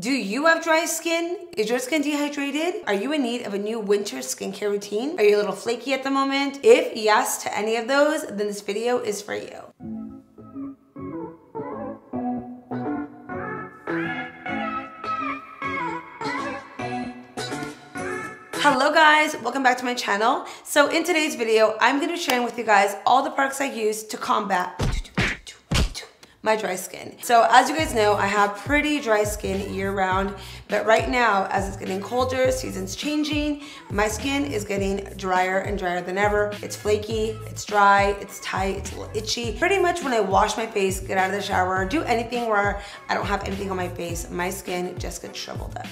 Do you have dry skin? Is your skin dehydrated? Are you in need of a new winter skincare routine? Are you a little flaky at the moment? If yes to any of those, then this video is for you. Hello guys, welcome back to my channel. So in today's video, I'm going to be sharing with you guys all the products I use to combat my dry skin. So as you guys know, I have pretty dry skin year round, but right now, as it's getting colder, seasons changing, my skin is getting drier and drier than ever. It's flaky, it's dry, it's tight, it's a little itchy. Pretty much when I wash my face, get out of the shower, or do anything where I don't have anything on my face, my skin just gets shriveled up.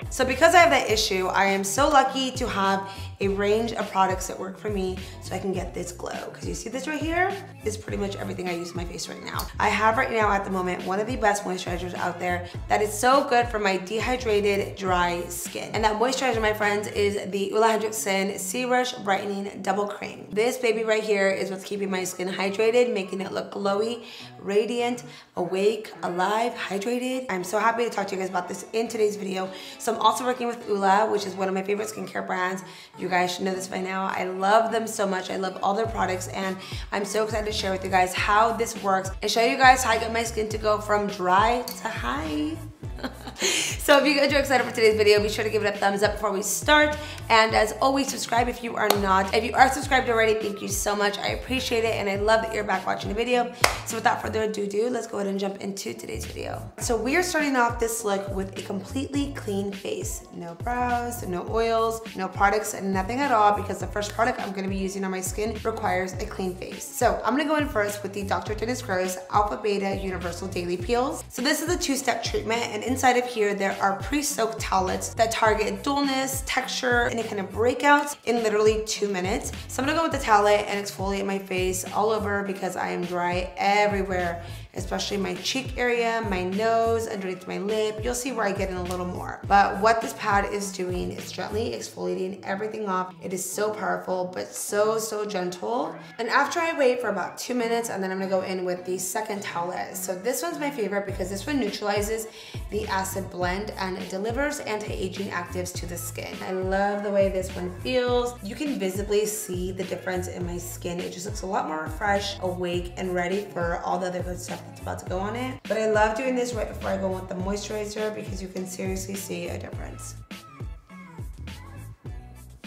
So because I have that issue, I am so lucky to have a range of products that work for me so I can get this glow. Because you see this right here is pretty much everything I use on my face right now. I have right now at the moment one of the best moisturizers out there that is so good for my dehydrated, dry skin. And that moisturizer, my friends, is the Ole Henriksen Brightening Double Cream. This baby right here is what's keeping my skin hydrated, making it look glowy, radiant, awake, alive, hydrated. I'm so happy to talk to you guys about this in today's video. So I'm also working with Ole, which is one of my favorite skincare brands. You guys should know this by now. I love them so much. I love all their products, and I'm so excited to share with you guys how this works and show you guys how I get my skin to go from dry to high. So if you guys are excited for today's video, be sure to give it a thumbs up before we start. And as always, subscribe if you are not. If you are subscribed already, thank you so much. I appreciate it, and I love that you're back watching the video. So without further ado, let's go ahead and jump into today's video. So we are starting off this look with a completely clean face. No brows, no oils, no products, and nothing at all, because the first product I'm going to be using on my skin requires a clean face. So I'm going to go in first with the Dr. Dennis Gross Alpha Beta Universal Daily Peels. So this is a two-step treatment, and inside of here there are pre-soaked towelettes that target dullness, texture, any kind of breakouts in literally 2 minutes. So I'm gonna go with the towelette and exfoliate my face all over because I am dry everywhere, especially my cheek area, my nose, underneath my lip. You'll see where I get in a little more. But what this pad is doing is gently exfoliating everything off. It is so powerful, but so gentle. And after I wait for about 2 minutes, and then I'm gonna go in with the second towelette. So this one's my favorite because this one neutralizes the acid blend and it delivers anti-aging actives to the skin. I love the way this one feels. You can visibly see the difference in my skin. It just looks a lot more fresh, awake, and ready for all the other good stuff that's about to go on it. But I love doing this right before I go with the moisturizer because you can seriously see a difference.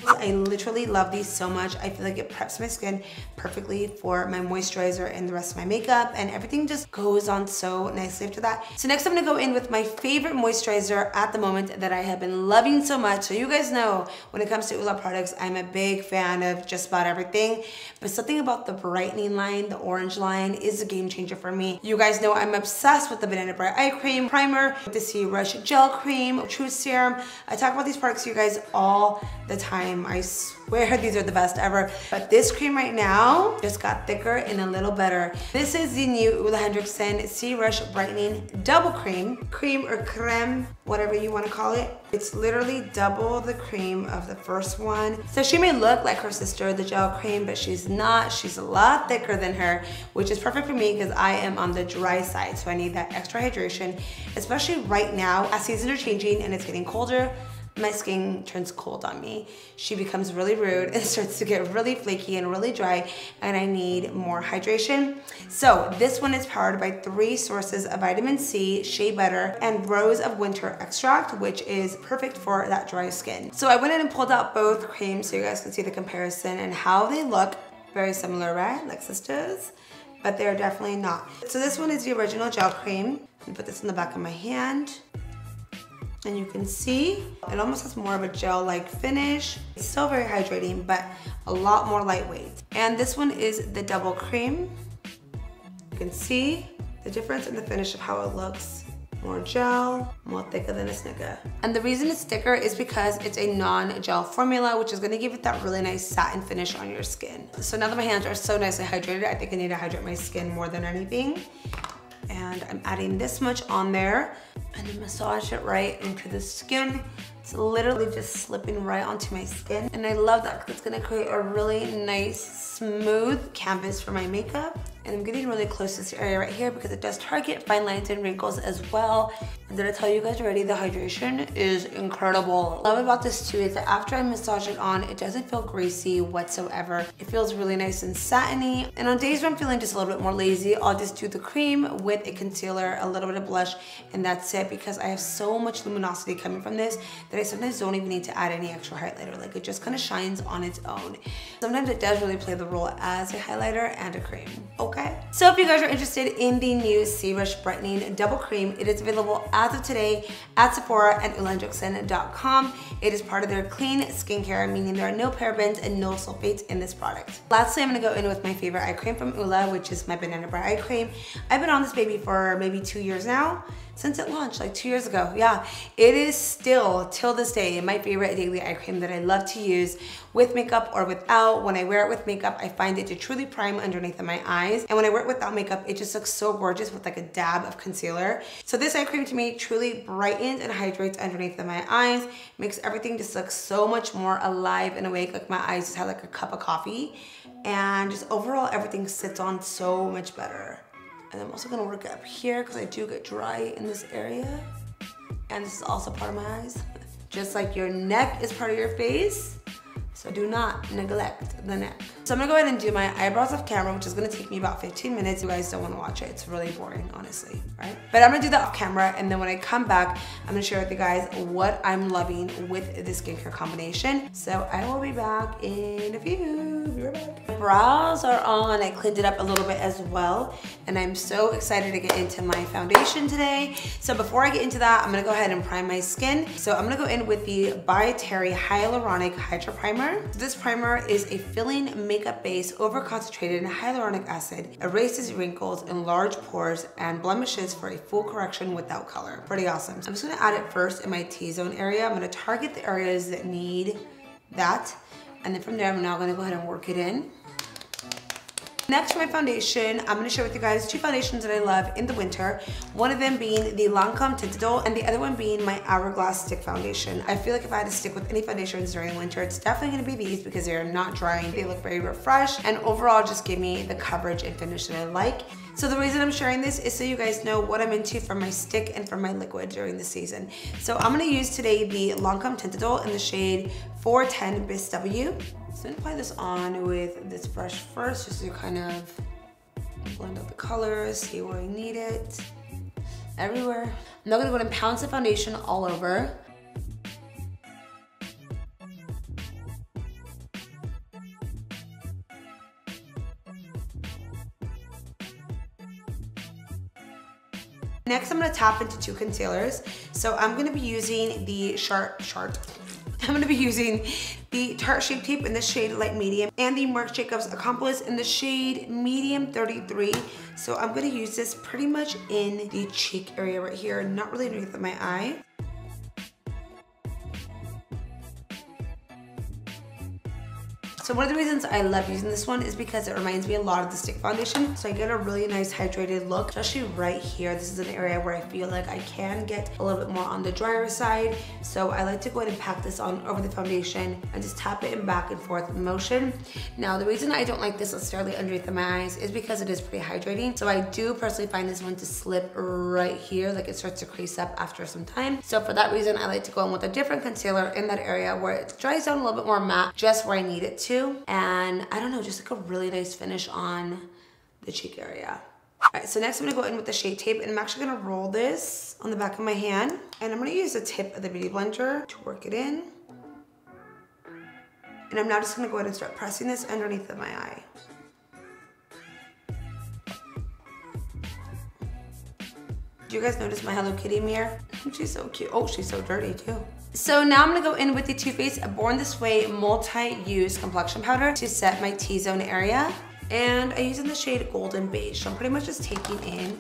I literally love these so much. I feel like it preps my skin perfectly for my moisturizer and the rest of my makeup, and everything just goes on so nicely after that. So next I'm gonna go in with my favorite moisturizer at the moment that I have been loving so much. So you guys know when it comes to Ole products, I'm a big fan of just about everything, but something about the brightening line, the orange line, is a game changer for me. You guys know I'm obsessed with the Banana Bright Eye Cream Primer, the C Rush Gel Cream, True Serum. I talk about these products to you guys all the time. I swear these are the best ever. But this cream right now just got thicker and a little better. This is the new Ole Henriksen C Rush Brightening Double Cream. Cream or creme, whatever you want to call it. It's literally double the cream of the first one. So she may look like her sister, the gel cream, but she's not. She's a lot thicker than her, which is perfect for me because I am on the dry side. So I need that extra hydration, especially right now as seasons are changing and it's getting colder. My skin turns cold on me. She becomes really rude and starts to get really flaky and really dry, and I need more hydration. So this one is powered by 3 sources of vitamin C, shea butter, and rose of winter extract, which is perfect for that dry skin. So I went in and pulled out both creams so you guys can see the comparison and how they look. Very similar, right? Like sisters, but they're definitely not. So this one is the original gel cream. I put this in the back of my hand. And you can see it almost has more of a gel-like finish. It's still very hydrating, but a lot more lightweight. And this one is the double cream. You can see the difference in the finish of how it looks. More gel, more thicker than a Snicker. And the reason it's thicker is because it's a non-gel formula, which is gonna give it that really nice satin finish on your skin. So now that my hands are so nicely hydrated, I think I need to hydrate my skin more than anything. And I'm adding this much on there and then massage it right into the skin. It's literally just slipping right onto my skin. And I love that because it's gonna create a really nice, smooth canvas for my makeup. And I'm getting really close to this area right here because it does target fine lines and wrinkles as well. And did I tell you guys already, the hydration is incredible. What I love about this too is that after I massage it on, it doesn't feel greasy whatsoever. It feels really nice and satiny. And on days where I'm feeling just a little bit more lazy, I'll just do the cream with a concealer, a little bit of blush, and that's it, because I have so much luminosity coming from this that I sometimes don't even need to add any extra highlighter. Like, it just kind of shines on its own. Sometimes it does really play the role as a highlighter and a cream. Okay, so if you guys are interested in the new C-Rush Brightening Double Cream, it is available as of today at Sephora and olehenriksen.com. It is part of their clean skincare, meaning there are no parabens and no sulfates in this product. Lastly, I'm gonna go in with my favorite eye cream from Ole, which is my Banana Bar Eye Cream. I've been on this baby for maybe 2 years now. Since it launched like 2 years ago. Yeah, it is still, till this day, my favorite daily eye cream that I love to use with makeup or without. When I wear it with makeup, I find it to truly prime underneath of my eyes. And when I wear it without makeup, it just looks so gorgeous with like a dab of concealer. So this eye cream to me truly brightens and hydrates underneath of my eyes, makes everything just look so much more alive and awake, like my eyes just have like a cup of coffee. And just overall, everything sits on so much better. And I'm also gonna work up here because I do get dry in this area. And this is also part of my eyes. Just like your neck is part of your face, so do not neglect the neck. So I'm gonna go ahead and do my eyebrows off camera, which is gonna take me about 15 minutes. You guys don't wanna watch it. It's really boring, honestly, right? But I'm gonna do that off camera, and then when I come back, I'm gonna share with you guys what I'm loving with this skincare combination. So I will be back in a few. Be right back. My brows are on. I cleaned it up a little bit as well, and I'm so excited to get into my foundation today. So before I get into that, I'm gonna go ahead and prime my skin. So I'm gonna go in with the by Terry Hyaluronic Hydra Primer. This primer is a filling makeup base over-concentrated in hyaluronic acid, erases wrinkles, enlarged pores, and blemishes for a full correction without color. Pretty awesome. I'm just gonna add it first in my T-zone area. I'm gonna target the areas that need that, and then from there, I'm now gonna go ahead and work it in. Next, for my foundation, I'm gonna share with you guys 2 foundations that I love in the winter. One of them being the Lancome Teintidole, and the other one being my Hourglass Stick Foundation. I feel like if I had to stick with any foundations during winter, it's definitely gonna be these because they're not drying. They look very refreshed, and overall just give me the coverage and finish that I like. So the reason I'm sharing this is so you guys know what I'm into for my stick and for my liquid during the season. So I'm gonna use today the Lancome Teintidole in the shade 410 Bis W. So I'm gonna apply this on with this brush first, just to kind of blend out the colors, see where I need it, everywhere. I'm now gonna go ahead and pounce the foundation all over. Next, I'm gonna tap into 2 concealers. So I'm gonna be using the I'm gonna be using the Tarte Shape Tape in the shade Light Medium and the Marc Jacobs Accomplice in the shade Medium 33. So I'm gonna use this pretty much in the cheek area right here, not really underneath my eye. So one of the reasons I love using this one is because it reminds me a lot of the stick foundation. So I get a really nice hydrated look, especially right here. This is an area where I feel like I can get a little bit more on the drier side. So I like to go ahead and pack this on over the foundation and just tap it in back and forth motion. Now, the reason I don't like this necessarily underneath my eyes is because it is pretty hydrating. So I do personally find this one to slip right here, like it starts to crease up after some time. So for that reason, I like to go in with a different concealer in that area where it dries down a little bit more matte, just where I need it to. And I don't know, just like a really nice finish on the cheek area. All right, so next I'm gonna go in with the Shape Tape, and I'm actually gonna roll this on the back of my hand, and I'm gonna use the tip of the Beauty Blender to work it in. And I'm now just gonna go ahead and start pressing this underneath of my eye. Do you guys notice my Hello Kitty mirror? She's so cute. Oh, she's so dirty too. So now I'm gonna go in with the Too Faced Born This Way Multi-Use Complexion Powder to set my T-zone area. And I use in the shade Golden Beige. So I'm pretty much just taking in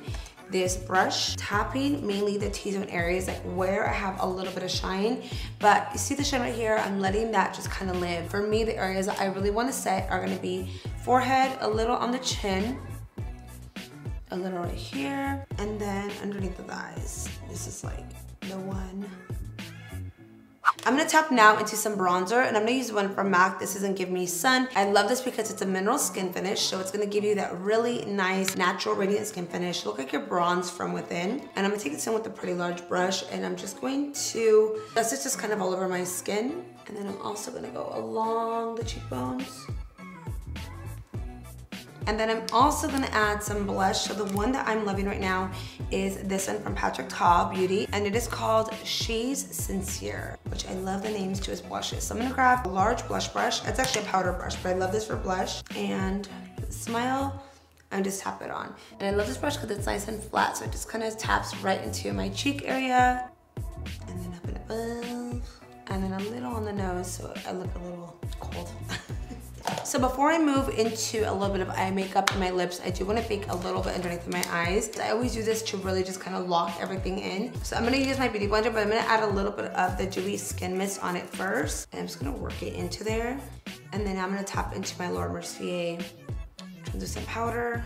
this brush, tapping mainly the T-zone areas, like where I have a little bit of shine. But you see the shine right here, I'm letting that just kind of live. For me, the areas that I really wanna set are gonna be forehead, a little on the chin, a little right here, and then underneath the eyes. This is like the one. I'm gonna tap now into some bronzer, and I'm gonna use one from MAC. This isn't Give Me Sun. I love this because it's a mineral skin finish, so it's gonna give you that really nice, natural, radiant skin finish. Look like you're bronzed from within. And I'm gonna take this in with a pretty large brush, and I'm just going to dust it just kind of all over my skin. And then I'm also gonna go along the cheekbones. And then I'm also gonna add some blush. So the one that I'm loving right now is this one from Patrick Ta Beauty, and it is called She's Sincere, which I love the names to its blushes. So I'm gonna grab a large blush brush. It's actually a powder brush, but I love this for blush. And smile, and just tap it on. And I love this brush because it's nice and flat, so it just kind of taps right into my cheek area, and then up and above, and then a little on the nose, so I look a little cold. So before I move into a little bit of eye makeup and my lips, I do want to bake a little bit underneath of my eyes. I always do this to really just kind of lock everything in. So I'm going to use my beauty blender, but I'm going to add a little bit of the dewy skin mist on it first. And I'm just going to work it into there. And then I'm going to tap into my Laura Mercier translucent powder.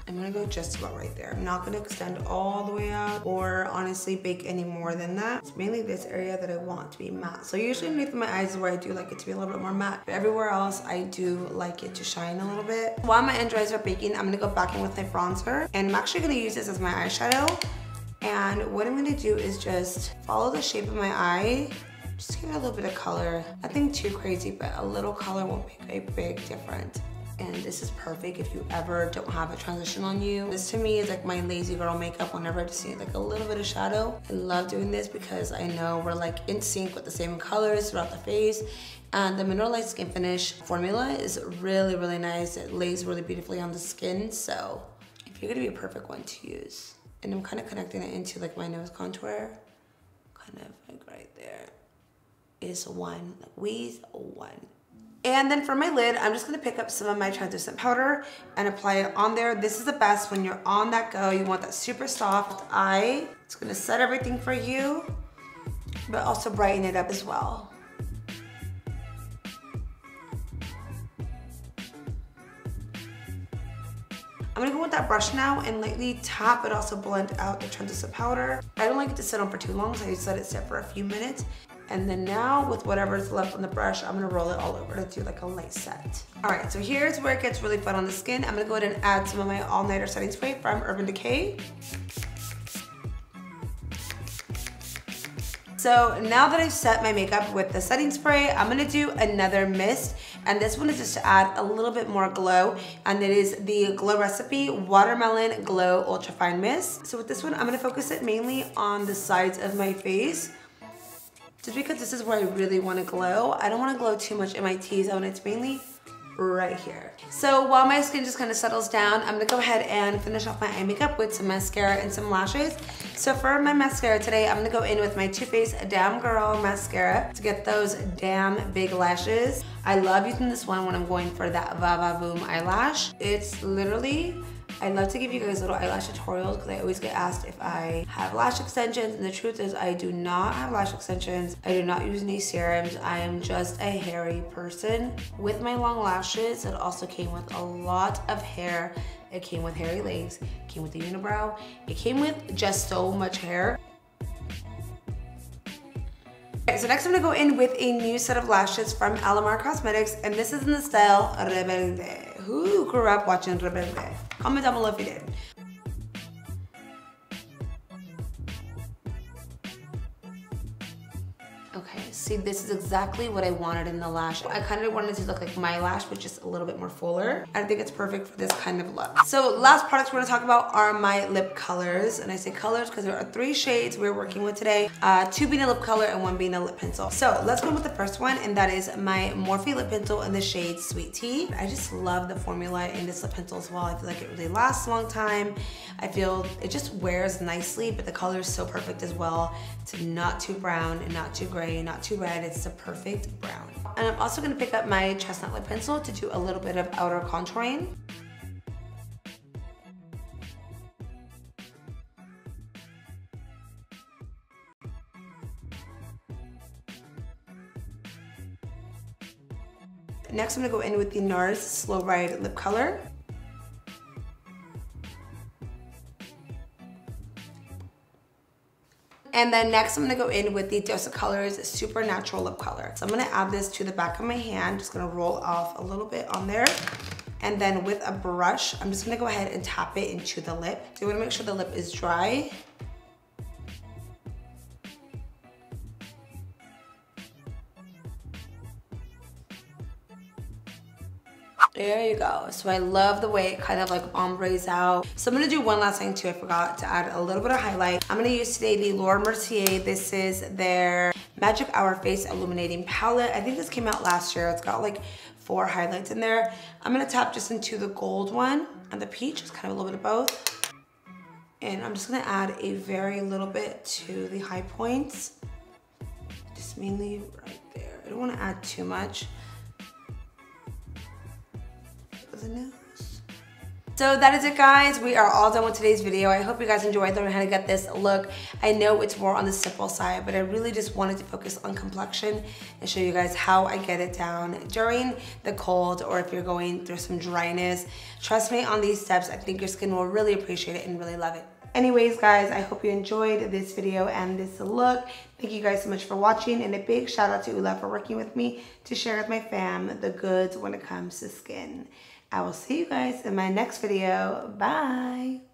I'm gonna go just about right there. I'm not gonna extend all the way out or honestly bake any more than that. It's mainly this area that I want to be matte. So usually underneath my eyes is where I do like it to be a little bit more matte. But everywhere else, I do like it to shine a little bit. While my under eyes are baking, I'm gonna go back in with my bronzer. And I'm actually gonna use this as my eyeshadow. And what I'm gonna do is just follow the shape of my eye. Just give it a little bit of color. Nothing too crazy, but a little color will make a big difference. And this is perfect if you ever don't have a transition on you. This to me is like my lazy girl makeup whenever I just need like a little bit of shadow. I love doing this because I know we're like in sync with the same colors throughout the face. And the mineralized skin finish formula is really, really nice. It lays really beautifully on the skin. So if you're gonna be a perfect one to use. And I'm kind of connecting it into like my nose contour. Kind of like right there is one, like we's one. And then for my lid, I'm just gonna pick up some of my translucent powder and apply it on there. This is the best when you're on that go. You want that super soft eye. It's gonna set everything for you, but also brighten it up as well. I'm gonna go with that brush now and lightly tap but also blend out the translucent powder. I don't like it to sit on for too long, so I just let it sit for a few minutes. And then now with whatever's left on the brush, I'm gonna roll it all over to do like a light set. All right, so here's where it gets really fun on the skin. I'm gonna go ahead and add some of my all-nighter setting spray from Urban Decay. So now that I've set my makeup with the setting spray, I'm gonna do another mist. And this one is just to add a little bit more glow. And it is the Glow Recipe Watermelon Glow Ultra Fine Mist. So with this one, I'm gonna focus it mainly on the sides of my face. Just because this is where I really want to glow. I don't want to glow too much in my T-zone. It's mainly right here. So while my skin just kind of settles down, I'm going to go ahead and finish off my eye makeup with some mascara and some lashes. So for my mascara today, I'm going to go in with my Too Faced Damn Girl Mascara to get those damn big lashes. I love using this one when I'm going for that Va Va Voom eyelash. It's literally... I love to give you guys little eyelash tutorials because I always get asked if I have lash extensions, and the truth is I do not have lash extensions. I do not use any serums. I am just a hairy person. With my long lashes, it also came with a lot of hair. It came with hairy legs, it came with the unibrow, it came with just so much hair. Okay, so next I'm gonna go in with a new set of lashes from Alamar Cosmetics, and this is in the style Rebelde. Who grew up watching Rebelde? Comment down below if you did. Okay, see, this is exactly what I wanted in the lash. I kind of wanted it to look like my lash, but just a little bit more fuller. I think it's perfect for this kind of look. So last products we're gonna talk about are my lip colors. And I say colors because there are 3 shades we're working with today. 2 being a lip color and 1 being a lip pencil. So let's go with the first one, and that is my Morphe lip pencil in the shade Sweet Tea. I just love the formula in this lip pencil as well. I feel like it really lasts a long time. I feel it just wears nicely, but the color is so perfect as well. It's not too brown and not too gray, not too red. It's the perfect brown. And I'm also gonna pick up my chestnut lip pencil to do a little bit of outer contouring. Next, I'm gonna go in with the NARS Slow Ride lip color. And then next I'm gonna go in with the Dose of Colors Supernatural Lip Color. So I'm gonna add this to the back of my hand, just gonna roll off a little bit on there. And then with a brush, I'm just gonna go ahead and tap it into the lip. So you wanna make sure the lip is dry. There you go. So I love the way it kind of like ombres out. So I'm gonna do one last thing too. I forgot to add a little bit of highlight. I'm gonna use today the Laura Mercier. This is their Magic Hour Face Illuminating Palette. I think this came out last year. It's got like 4 highlights in there. I'm gonna tap just into the gold one and the peach, just kind of a little bit of both. And I'm just gonna add a very little bit to the high points. Just mainly right there. I don't wanna add too much. The nose. So that is it, guys. We are all done with today's video. I hope you guys enjoyed learning how to get this look. I know it's more on the simple side, but I really just wanted to focus on complexion and show you guys how I get it down during the cold, or if you're going through some dryness. Trust me, on these steps, I think your skin will really appreciate it and really love it. Anyways, guys, I hope you enjoyed this video and this look. Thank you guys so much for watching, and a big shout out to Ula for working with me to share with my fam the goods when it comes to skin. I will see you guys in my next video. Bye.